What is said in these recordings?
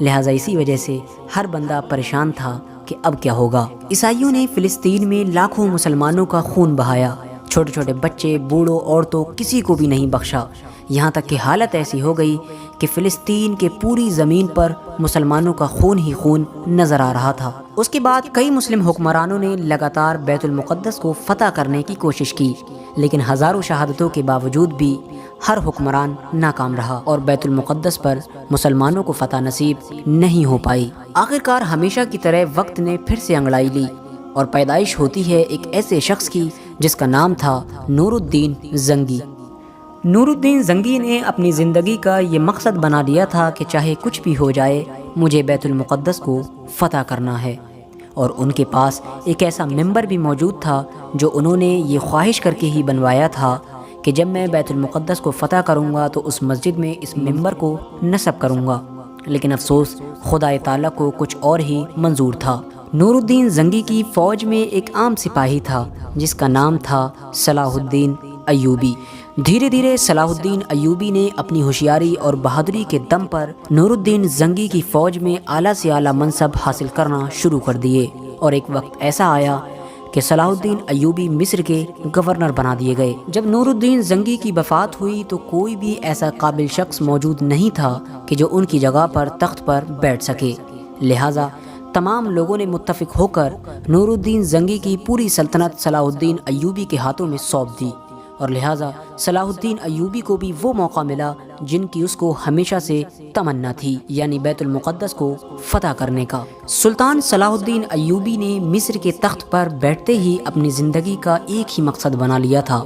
لہٰذا اسی وجہ سے ہر بندہ پریشان تھا کہ اب کیا ہوگا۔ عیسائیوں نے فلسطین میں لاکھوں مسلمانوں کا خون بہایا، چھوٹے چھوٹے بچے، بوڑھوں، عورتوں، کسی کو بھی نہیں بخشا، یہاں تک کہ حالت ایسی ہو گئی کہ فلسطین کے پوری زمین پر مسلمانوں کا خون ہی خون نظر آ رہا تھا۔ اس کے بعد کئی مسلم حکمرانوں نے لگاتار بیت المقدس کو فتح کرنے کی کوشش کی، لیکن ہزاروں شہادتوں کے باوجود بھی ہر حکمران ناکام رہا اور بیت المقدس پر مسلمانوں کو فتح نصیب نہیں ہو پائی۔ آخرکار ہمیشہ کی طرح وقت نے پھر سے انگڑائی لی اور پیدائش ہوتی ہے ایک ایسے شخص کی جس کا نام تھا نور الدین زنگی۔ نور الدین زنگی نے اپنی زندگی کا یہ مقصد بنا لیا تھا کہ چاہے کچھ بھی ہو جائے مجھے بیت المقدس کو فتح کرنا ہے، اور ان کے پاس ایک ایسا ممبر بھی موجود تھا جو انہوں نے یہ خواہش کر کے ہی بنوایا تھا کہ جب میں بیت المقدس کو فتح کروں گا تو اس مسجد میں اس ممبر کو نصب کروں گا، لیکن افسوس خدا تعالیٰ کو کچھ اور ہی منظور تھا۔ نور الدین زنگی کی فوج میں ایک عام سپاہی تھا جس کا نام تھا صلاح الدین ایوبی۔ دھیرے دھیرے صلاح الدین ایوبی نے اپنی ہوشیاری اور بہادری کے دم پر نور الدین زنگی کی فوج میں اعلیٰ سے اعلیٰ منصب حاصل کرنا شروع کر دیے، اور ایک وقت ایسا آیا کہ صلاح الدین ایوبی مصر کے گورنر بنا دیے گئے۔ جب نور الدین زنگی کی وفات ہوئی تو کوئی بھی ایسا قابل شخص موجود نہیں تھا کہ جو ان کی جگہ پر تخت پر بیٹھ سکے، لہٰذا تمام لوگوں نے متفق ہو کر نور الدین زنگی کی پوری سلطنت صلاح الدین ایوبی کے ہاتھوں میں سونپ دی، اور لہٰذا صلاح الدین ایوبی کو بھی وہ موقع ملا جن کی اس کو ہمیشہ سے تمنا تھی، یعنی بیت المقدس کو فتح کرنے کا۔ سلطان صلاح الدین ایوبی نے مصر کے تخت پر بیٹھتے ہی اپنی زندگی کا ایک ہی مقصد بنا لیا تھا،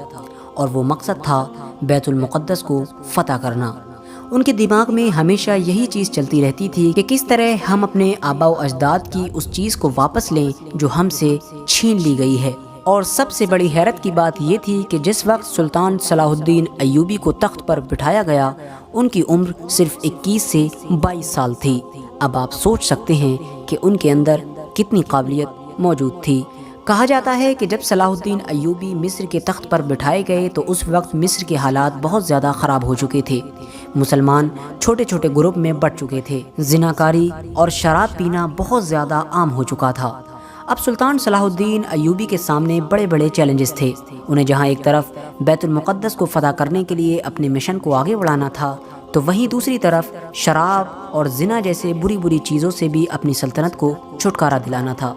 اور وہ مقصد تھا بیت المقدس کو فتح کرنا۔ ان کے دماغ میں ہمیشہ یہی چیز چلتی رہتی تھی کہ کس طرح ہم اپنے آباء و اجداد کی اس چیز کو واپس لیں جو ہم سے چھین لی گئی ہے۔ اور سب سے بڑی حیرت کی بات یہ تھی کہ جس وقت سلطان صلاح الدین ایوبی کو تخت پر بٹھایا گیا ان کی عمر صرف 21 سے 22 سال تھی۔ اب آپ سوچ سکتے ہیں کہ ان کے اندر کتنی قابلیت موجود تھی۔ کہا جاتا ہے کہ جب صلاح الدین ایوبی مصر کے تخت پر بٹھائے گئے تو اس وقت مصر کے حالات بہت زیادہ خراب ہو چکے تھے، مسلمان چھوٹے چھوٹے گروپ میں بٹ چکے تھے، زناکاری اور شراب پینا بہت زیادہ عام ہو چکا تھا۔ اب سلطان صلاح الدین ایوبی کے سامنے بڑے بڑے چیلنجز تھے، انہیں جہاں ایک طرف بیت المقدس کو فتح کرنے کے لیے اپنے مشن کو آگے بڑھانا تھا تو وہیں دوسری طرف شراب اور زنا جیسے بری بری چیزوں سے بھی اپنی سلطنت کو چھٹکارا دلانا تھا۔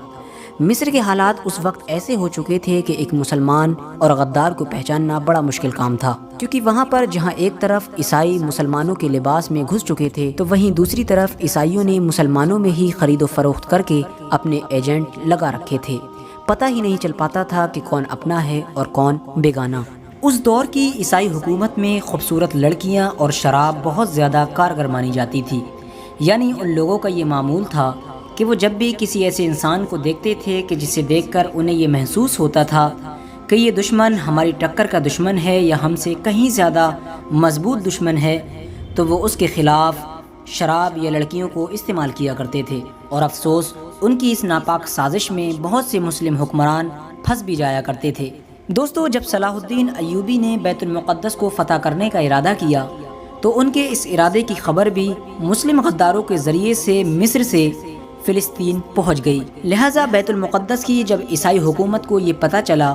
مصر کے حالات اس وقت ایسے ہو چکے تھے کہ ایک مسلمان اور غدار کو پہچاننا بڑا مشکل کام تھا، کیونکہ وہاں پر جہاں ایک طرف عیسائی مسلمانوں کے لباس میں گھس چکے تھے تو وہیں دوسری طرف عیسائیوں نے مسلمانوں میں ہی خرید و فروخت کر کے اپنے ایجنٹ لگا رکھے تھے، پتہ ہی نہیں چل پاتا تھا کہ کون اپنا ہے اور کون بیگانہ۔ اس دور کی عیسائی حکومت میں خوبصورت لڑکیاں اور شراب بہت زیادہ کارگر مانی جاتی تھی، یعنی ان لوگوں کا یہ معمول تھا کہ وہ جب بھی کسی ایسے انسان کو دیکھتے تھے کہ جسے دیکھ کر انہیں یہ محسوس ہوتا تھا کہ یہ دشمن ہماری ٹکر کا دشمن ہے یا ہم سے کہیں زیادہ مضبوط دشمن ہے، تو وہ اس کے خلاف شراب یا لڑکیوں کو استعمال کیا کرتے تھے۔ اور افسوس ان کی اس ناپاک سازش میں بہت سے مسلم حکمران پھنس بھی جایا کرتے تھے۔ دوستو، جب صلاح الدین ایوبی نے بیت المقدس کو فتح کرنے کا ارادہ کیا تو ان کے اس ارادے کی خبر بھی مسلم غداروں کے ذریعے سے مصر سے فلسطین پہنچ گئی، لہٰذا بیت المقدس کی جب عیسائی حکومت کو یہ پتہ چلا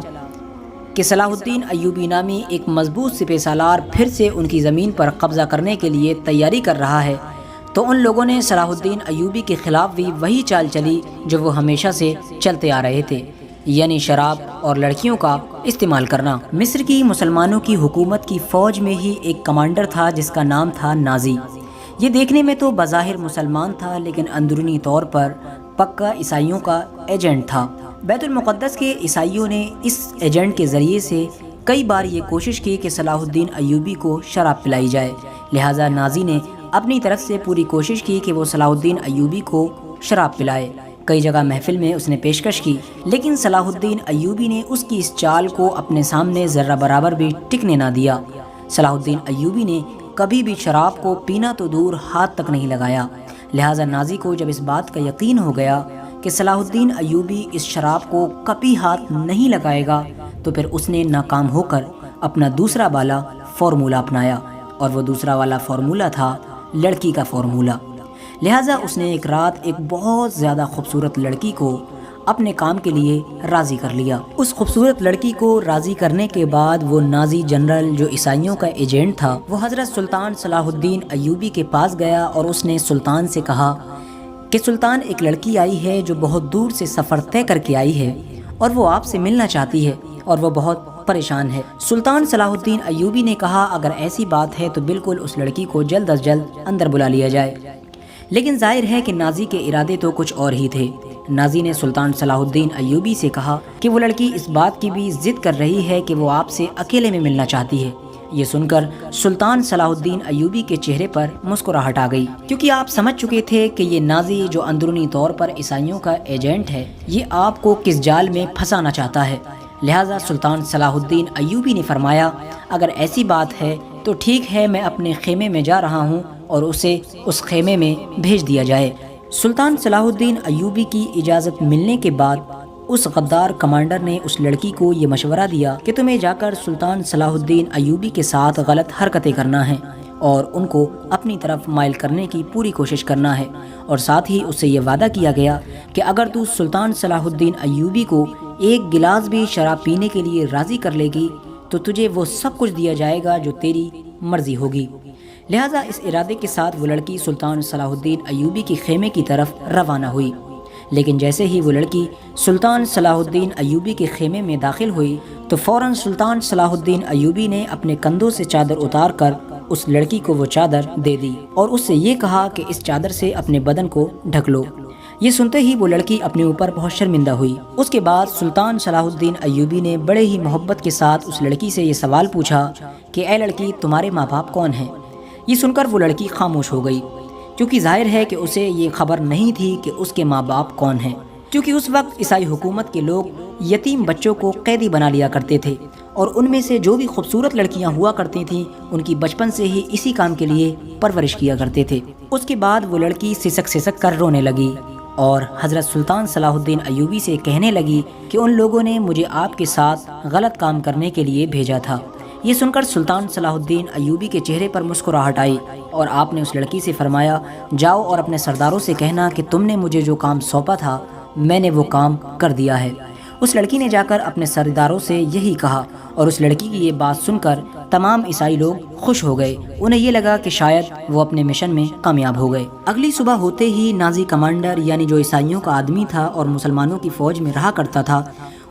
کہ صلاح الدین ایوبی نامی ایک مضبوط سپہ سالار پھر سے ان کی زمین پر قبضہ کرنے کے لیے تیاری کر رہا ہے تو ان لوگوں نے صلاح الدین ایوبی کے خلاف بھی وہی چال چلی جو وہ ہمیشہ سے چلتے آ رہے تھے، یعنی شراب اور لڑکیوں کا استعمال کرنا۔ مصر کی مسلمانوں کی حکومت کی فوج میں ہی ایک کمانڈر تھا جس کا نام تھا نازی۔ یہ دیکھنے میں تو بظاہر مسلمان تھا لیکن اندرونی طور پر پکا عیسائیوں کا ایجنٹ تھا۔ بیت المقدس کے عیسائیوں نے اس ایجنٹ کے ذریعے سے کئی بار یہ کوشش کی کہ صلاح الدین ایوبی کو شراب پلائی جائے، لہٰذا نازی نے اپنی طرف سے پوری کوشش کی کہ وہ صلاح الدین ایوبی کو شراب پلائے۔ کئی جگہ محفل میں اس نے پیشکش کی، لیکن صلاح الدین ایوبی نے اس کی اس چال کو اپنے سامنے ذرہ برابر بھی ٹکنے نہ دیا۔ صلاح الدین ایوبی نے کبھی بھی شراب کو پینا تو دور ہاتھ تک نہیں لگایا، لہٰذا نازی کو جب اس بات کا یقین ہو گیا کہ صلاح الدین ایوبی اس شراب کو کبھی ہاتھ نہیں لگائے گا تو پھر اس نے ناکام ہو کر اپنا دوسرا والا فارمولہ اپنایا، اور وہ دوسرا والا فارمولہ تھا لڑکی کا فارمولہ۔ لہٰذا اس نے ایک رات ایک بہت زیادہ خوبصورت لڑکی کو اپنے کام کے لیے راضی کر لیا۔ اس خوبصورت لڑکی کو راضی کرنے کے بعد وہ نازی جنرل جو عیسائیوں کا ایجنٹ تھا وہ حضرت سلطان صلاح الدین ایوبی کے پاس گیا اور اس نے سلطان سے کہا کہ سلطان، ایک لڑکی آئی ہے جو بہت دور سے سفر طے کر کے آئی ہے اور وہ آپ سے ملنا چاہتی ہے اور وہ بہت پریشان ہے۔ سلطان صلاح الدین ایوبی نے کہا اگر ایسی بات ہے تو بالکل اس لڑکی کو جلد از جلد اندر بلا لیا جائے، لیکن ظاہر ہے کہ نازی کے ارادے تو کچھ اور ہی تھے۔ نازی نے سلطان صلاح الدین ایوبی سے کہا کہ وہ لڑکی اس بات کی بھی ضد کر رہی ہے کہ وہ آپ سے اکیلے میں ملنا چاہتی ہے۔ یہ سن کر سلطان صلاح الدین ایوبی کے چہرے پر مسکراہٹ آ گئی، کیونکہ آپ سمجھ چکے تھے کہ یہ نازی جو اندرونی طور پر عیسائیوں کا ایجنٹ ہے یہ آپ کو کس جال میں پھنسانا چاہتا ہے۔ لہٰذا سلطان صلاح الدین ایوبی نے فرمایا اگر ایسی بات ہے تو ٹھیک ہے، میں اپنے خیمے میں جا رہا ہوں اور اسے اس خیمے میں بھیج دیا جائے۔ سلطان صلاح الدین ایوبی کی اجازت ملنے کے بعد اس غدار کمانڈر نے اس لڑکی کو یہ مشورہ دیا کہ تمہیں جا کر سلطان صلاح الدین ایوبی کے ساتھ غلط حرکتیں کرنا ہیں اور ان کو اپنی طرف مائل کرنے کی پوری کوشش کرنا ہے، اور ساتھ ہی اس سے یہ وعدہ کیا گیا کہ اگر تو سلطان صلاح الدین ایوبی کو ایک گلاس بھی شراب پینے کے لیے راضی کر لے گی تو تجھے وہ سب کچھ دیا جائے گا جو تیری مرضی ہوگی۔ لہٰذا اس ارادے کے ساتھ وہ لڑکی سلطان صلاح الدین ایوبی کے خیمے کی طرف روانہ ہوئی، لیکن جیسے ہی وہ لڑکی سلطان صلاح الدین ایوبی کے خیمے میں داخل ہوئی تو فوراً سلطان صلاح الدین ایوبی نے اپنے کندھوں سے چادر اتار کر اس لڑکی کو وہ چادر دے دی اور اس سے یہ کہا کہ اس چادر سے اپنے بدن کو ڈھک لو۔ یہ سنتے ہی وہ لڑکی اپنے اوپر بہت شرمندہ ہوئی۔ اس کے بعد سلطان صلاح الدین ایوبی نے بڑے ہی محبت کے ساتھ اس لڑکی سے یہ سوال پوچھا کہ اے لڑکی، تمہارے ماں باپ کون ہیں؟ یہ سن کر وہ لڑکی خاموش ہو گئی، کیونکہ ظاہر ہے کہ اسے یہ خبر نہیں تھی کہ اس کے ماں باپ کون ہیں، کیونکہ اس وقت عیسائی حکومت کے لوگ یتیم بچوں کو قیدی بنا لیا کرتے تھے اور ان میں سے جو بھی خوبصورت لڑکیاں ہوا کرتی تھیں ان کی بچپن سے ہی اسی کام کے لیے پرورش کیا کرتے تھے۔ اس کے بعد وہ لڑکی سسک سسک کر رونے لگی اور حضرت سلطان صلاح الدین ایوبی سے کہنے لگی کہ ان لوگوں نے مجھے آپ کے ساتھ غلط کام کرنے کے لیے بھیجا تھا۔ یہ سن کر سلطان صلاح الدین ایوبی کے چہرے پر مسکراہٹ آئی اور آپ نے اس لڑکی سے فرمایا جاؤ اور اپنے سرداروں سے کہنا کہ تم نے مجھے جو کام سونپا تھا میں نے وہ کام کر دیا ہے۔ اس لڑکی نے جا کر اپنے سرداروں سے یہی کہا اور اس لڑکی کی یہ بات سن کر تمام عیسائی لوگ خوش ہو گئے۔ انہیں یہ لگا کہ شاید وہ اپنے مشن میں کامیاب ہو گئے۔ اگلی صبح ہوتے ہی نازی کمانڈر یعنی جو عیسائیوں کا آدمی تھا اور مسلمانوں کی فوج میں رہا کرتا تھا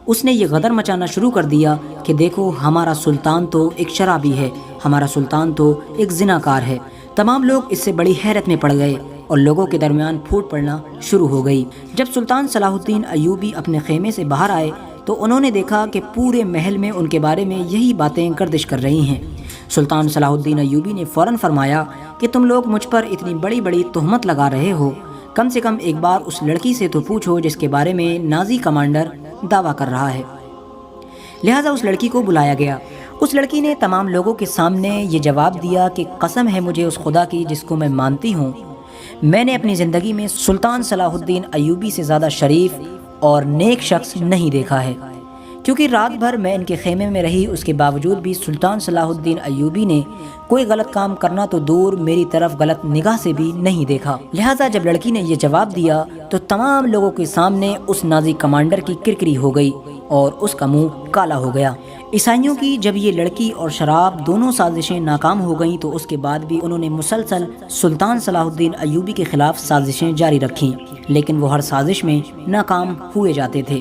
اس نے یہ غدر مچانا شروع کر دیا کہ دیکھو ہمارا سلطان تو ایک شرابی ہے، ہمارا سلطان تو ایک زناکار ہے۔ تمام لوگ اس سے بڑی حیرت میں پڑ گئے اور لوگوں کے درمیان پھوٹ پڑنا شروع ہو گئی۔ جب سلطان صلاح الدین ایوبی اپنے خیمے سے باہر آئے تو انہوں نے دیکھا کہ پورے محل میں ان کے بارے میں یہی باتیں گردش کر رہی ہیں۔ سلطان صلاح الدین ایوبی نے فوراً فرمایا کہ تم لوگ مجھ پر اتنی بڑی بڑی تہمت لگا رہے ہو، کم سے کم ایک بار اس لڑکی سے تو پوچھو جس کے بارے میں نازی کمانڈر دعویٰ کر رہا ہے۔ لہٰذا اس لڑکی کو بلایا گیا۔ اس لڑکی نے تمام لوگوں کے سامنے یہ جواب دیا کہ قسم ہے مجھے اس خدا کی جس کو میں مانتی ہوں، میں نے اپنی زندگی میں سلطان صلاح الدین ایوبی سے زیادہ شریف اور نیک شخص نہیں دیکھا ہے، کیونکہ رات بھر میں ان کے خیمے میں رہی، اس کے باوجود بھی سلطان صلاح الدین ایوبی نے کوئی غلط کام کرنا تو دور میری طرف غلط نگاہ سے بھی نہیں دیکھا۔ لہٰذا جب لڑکی نے یہ جواب دیا تو تمام لوگوں کے سامنے اس نازی کمانڈر کی کرکری ہو گئی اور اس کا منہ کالا ہو گیا۔ عیسائیوں کی جب یہ لڑکی اور شراب دونوں سازشیں ناکام ہو گئیں تو اس کے بعد بھی انہوں نے مسلسل سلطان صلاح الدین ایوبی کے خلاف سازشیں جاری رکھیں، لیکن وہ ہر سازش میں ناکام ہوئے جاتے تھے۔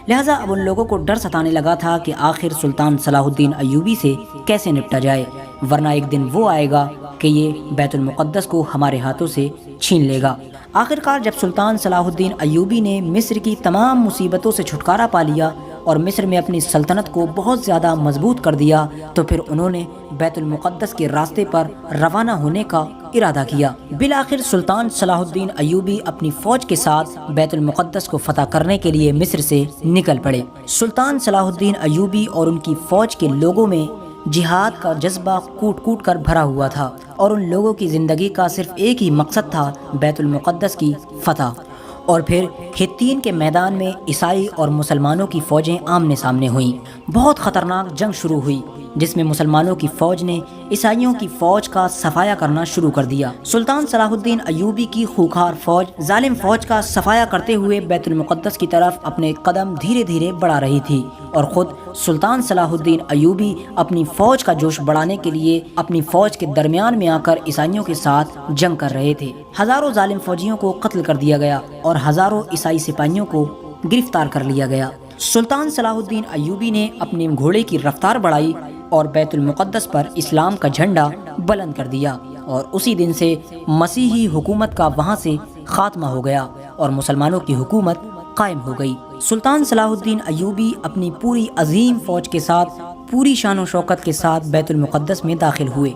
لہٰذا اب ان لوگوں کو ڈر ستانے لگا تھا کہ آخر سلطان صلاح الدین ایوبی سے کیسے نپٹا جائے، ورنہ ایک دن وہ آئے گا کہ یہ بیت المقدس کو ہمارے ہاتھوں سے چھین لے گا۔ آخرکار جب سلطان صلاح الدین ایوبی نے مصر کی تمام مصیبتوں سے چھٹکارا پا لیا اور مصر میں اپنی سلطنت کو بہت زیادہ مضبوط کر دیا تو پھر انہوں نے بیت المقدس کے راستے پر روانہ ہونے کا ارادہ کیا۔ بالآخر سلطان صلاح الدین ایوبی اپنی فوج کے ساتھ بیت المقدس کو فتح کرنے کے لیے مصر سے نکل پڑے۔ سلطان صلاح الدین ایوبی اور ان کی فوج کے لوگوں میں جہاد کا جذبہ کوٹ کوٹ کر بھرا ہوا تھا اور ان لوگوں کی زندگی کا صرف ایک ہی مقصد تھا، بیت المقدس کی فتح۔ اور پھر ہتین کے میدان میں عیسائی اور مسلمانوں کی فوجیں آمنے سامنے ہوئیں۔ بہت خطرناک جنگ شروع ہوئی۔ جس میں مسلمانوں کی فوج نے عیسائیوں کی فوج کا صفایا کرنا شروع کر دیا۔ سلطان صلاح الدین ایوبی کی خوخار فوج ظالم فوج کا صفایا کرتے ہوئے بیت المقدس کی طرف اپنے قدم دھیرے دھیرے بڑھا رہی تھی، اور خود سلطان صلاح الدین ایوبی اپنی فوج کا جوش بڑھانے کے لیے اپنی فوج کے درمیان میں آ کر عیسائیوں کے ساتھ جنگ کر رہے تھے۔ ہزاروں ظالم فوجیوں کو قتل کر دیا گیا اور ہزاروں عیسائی سپاہیوں کو گرفتار کر لیا گیا۔ سلطان صلاح الدین ایوبی نے اپنے گھوڑے کی رفتار بڑھائی اور بیت المقدس پر اسلام کا جھنڈا بلند کر دیا، اور اسی دن سے مسیحی حکومت کا وہاں سے خاتمہ ہو گیا اور مسلمانوں کی حکومت قائم ہو گئی۔ سلطان صلاح الدین ایوبی اپنی پوری عظیم فوج کے ساتھ پوری شان و شوکت کے ساتھ بیت المقدس میں داخل ہوئے۔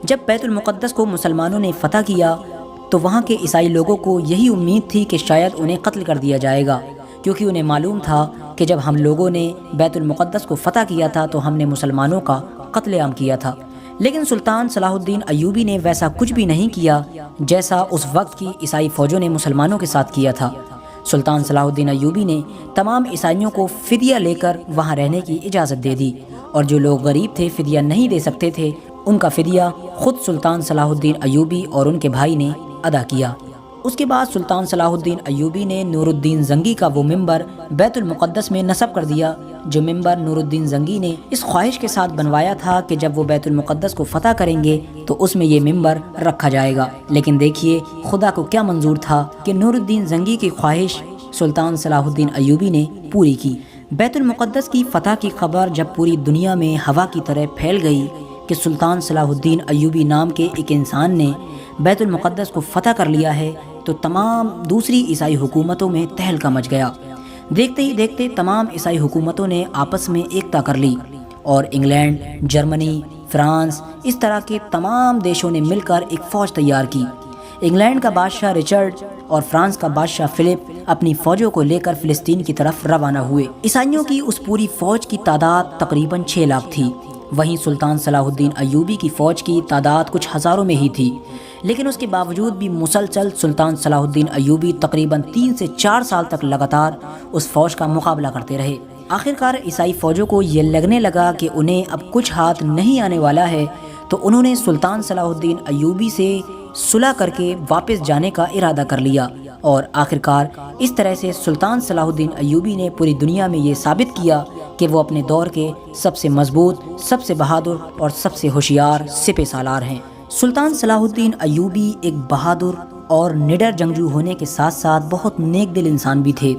جب بیت المقدس کو مسلمانوں نے فتح کیا تو وہاں کے عیسائی لوگوں کو یہی امید تھی کہ شاید انہیں قتل کر دیا جائے گا، کیونکہ انہیں معلوم تھا کہ جب ہم لوگوں نے بیت المقدس کو فتح کیا تھا تو ہم نے مسلمانوں کا قتل عام کیا تھا۔ لیکن سلطان صلاح الدین ایوبی نے ویسا کچھ بھی نہیں کیا جیسا اس وقت کی عیسائی فوجوں نے مسلمانوں کے ساتھ کیا تھا۔ سلطان صلاح الدین ایوبی نے تمام عیسائیوں کو فدیہ لے کر وہاں رہنے کی اجازت دے دی، اور جو لوگ غریب تھے، فدیہ نہیں دے سکتے تھے، ان کا فدیہ خود سلطان صلاح الدین ایوبی اور ان کے بھائی نے ادا کیا۔ اس کے بعد سلطان صلاح الدین ایوبی نے نور الدین زنگی کا وہ ممبر بیت المقدس میں نصب کر دیا، جو ممبر نور الدین زنگی نے اس خواہش کے ساتھ بنوایا تھا کہ جب وہ بیت المقدس کو فتح کریں گے تو اس میں یہ ممبر رکھا جائے گا۔ لیکن دیکھیے خدا کو کیا منظور تھا کہ نور الدین زنگی کی خواہش سلطان صلاح الدین ایوبی نے پوری کی۔ بیت المقدس کی فتح کی خبر جب پوری دنیا میں ہوا کی طرح پھیل گئی کہ سلطان صلاح الدین ایوبی نام کے ایک انسان نے بیت المقدس کو فتح کر لیا ہے تو تمام دوسری عیسائی حکومتوں میں تہلکہ مچ گیا۔ دیکھتے ہی دیکھتے تمام عیسائی حکومتوں نے آپس میں ایکتا کر لی، اور انگلینڈ، جرمنی، فرانس، اس طرح کے تمام دیشوں نے مل کر ایک فوج تیار کی۔ انگلینڈ کا بادشاہ رچرڈ اور فرانس کا بادشاہ فلپ اپنی فوجوں کو لے کر فلسطین کی طرف روانہ ہوئے۔ عیسائیوں کی اس پوری فوج کی تعداد تقریباً 6 لاکھ تھی، وہیں سلطان صلاح الدین ایوبی کی فوج کی تعداد کچھ ہزاروں میں ہی تھی، لیکن اس کے باوجود بھی مسلسل سلطان صلاح الدین ایوبی تقریباً 3 سے 4 سال تک لگاتار اس فوج کا مقابلہ کرتے رہے۔ آخرکار عیسائی فوجوں کو یہ لگنے لگا کہ انہیں اب کچھ ہاتھ نہیں آنے والا ہے، تو انہوں نے سلطان صلاح الدین ایوبی سے صلح کر کے واپس جانے کا ارادہ کر لیا، اور آخرکار اس طرح سے سلطان صلاح الدین ایوبی نے پوری دنیا میں یہ ثابت کیا کہ وہ اپنے دور کے سب سے مضبوط، سب سے بہادر اور سب سے ہوشیار سپہ سالار ہیں۔ سلطان صلاح الدین ایوبی ایک بہادر اور نڈر جنگجو ہونے کے ساتھ ساتھ بہت نیک دل انسان بھی تھے۔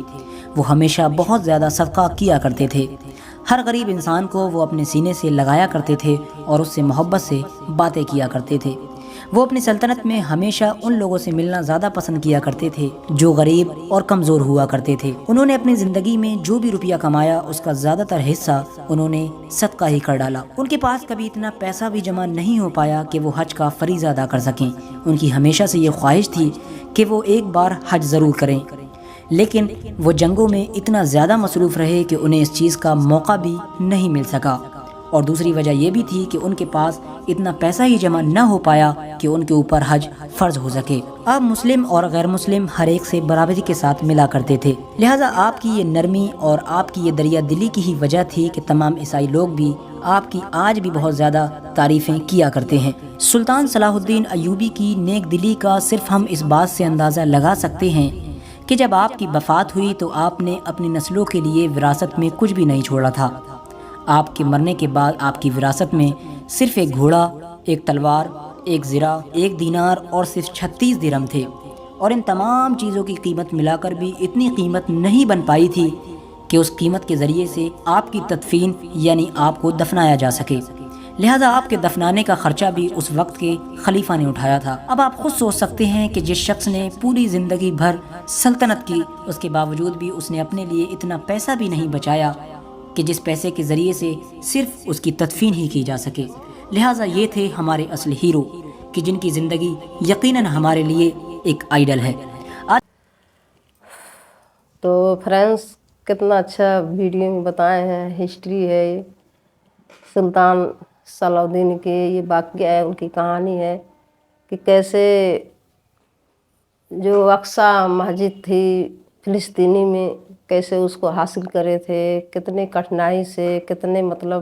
وہ ہمیشہ بہت زیادہ صدقہ کیا کرتے تھے۔ ہر غریب انسان کو وہ اپنے سینے سے لگایا کرتے تھے اور اس سے محبت سے باتیں کیا کرتے تھے۔ وہ اپنی سلطنت میں ہمیشہ ان لوگوں سے ملنا زیادہ پسند کیا کرتے تھے جو غریب اور کمزور ہوا کرتے تھے۔ انہوں نے اپنی زندگی میں جو بھی روپیہ کمایا اس کا زیادہ تر حصہ انہوں نے صدقہ ہی کر ڈالا۔ ان کے پاس کبھی اتنا پیسہ بھی جمع نہیں ہو پایا کہ وہ حج کا فریضہ ادا کر سکیں۔ ان کی ہمیشہ سے یہ خواہش تھی کہ وہ ایک بار حج ضرور کریں، لیکن وہ جنگوں میں اتنا زیادہ مصروف رہے کہ انہیں اس چیز کا موقع بھی نہیں مل سکا، اور دوسری وجہ یہ بھی تھی کہ ان کے پاس اتنا پیسہ ہی جمع نہ ہو پایا کہ ان کے اوپر حج فرض ہو سکے۔ آپ مسلم اور غیر مسلم ہر ایک سے برابری کے ساتھ ملا کرتے تھے، لہٰذا آپ کی یہ نرمی اور آپ کی یہ دریا دلی کی ہی وجہ تھی کہ تمام عیسائی لوگ بھی آپ کی آج بھی بہت زیادہ تعریفیں کیا کرتے ہیں۔ سلطان صلاح الدین ایوبی کی نیک دلی کا صرف ہم اس بات سے اندازہ لگا سکتے ہیں کہ جب آپ کی وفات ہوئی تو آپ نے اپنی نسلوں کے لیے وراثت میں کچھ بھی نہیں چھوڑا تھا۔ آپ کے مرنے کے بعد آپ کی وراثت میں صرف ایک گھوڑا، ایک تلوار، ایک زرہ، ایک دینار اور صرف 36 درہم تھے، اور ان تمام چیزوں کی قیمت ملا کر بھی اتنی قیمت نہیں بن پائی تھی کہ اس قیمت کے ذریعے سے آپ کی تدفین یعنی آپ کو دفنایا جا سکے۔ لہٰذا آپ کے دفنانے کا خرچہ بھی اس وقت کے خلیفہ نے اٹھایا تھا۔ اب آپ خود سوچ سکتے ہیں کہ جس شخص نے پوری زندگی بھر سلطنت کی، اس کے باوجود بھی اس نے اپنے لیے اتنا پیسہ بھی نہیں بچایا کہ جس پیسے کے ذریعے سے صرف اس کی تدفین ہی کی جا سکے۔ لہٰذا یہ تھے ہمارے اصل ہیرو کہ جن کی زندگی یقیناً ہمارے لیے ایک آئیڈل ہے۔ تو فرینڈس کتنا اچھا ویڈیو میں بتائے ہیں، ہسٹری ہے یہ سلطان صلاح الدین کی، یہ واقعہ ہے، ان کی کہانی ہے کہ کیسے جو اقصی مسجد تھی فلسطینی میں کیسے اس کو حاصل کرے تھے، کتنے کٹھنائی سے، کتنے مطلب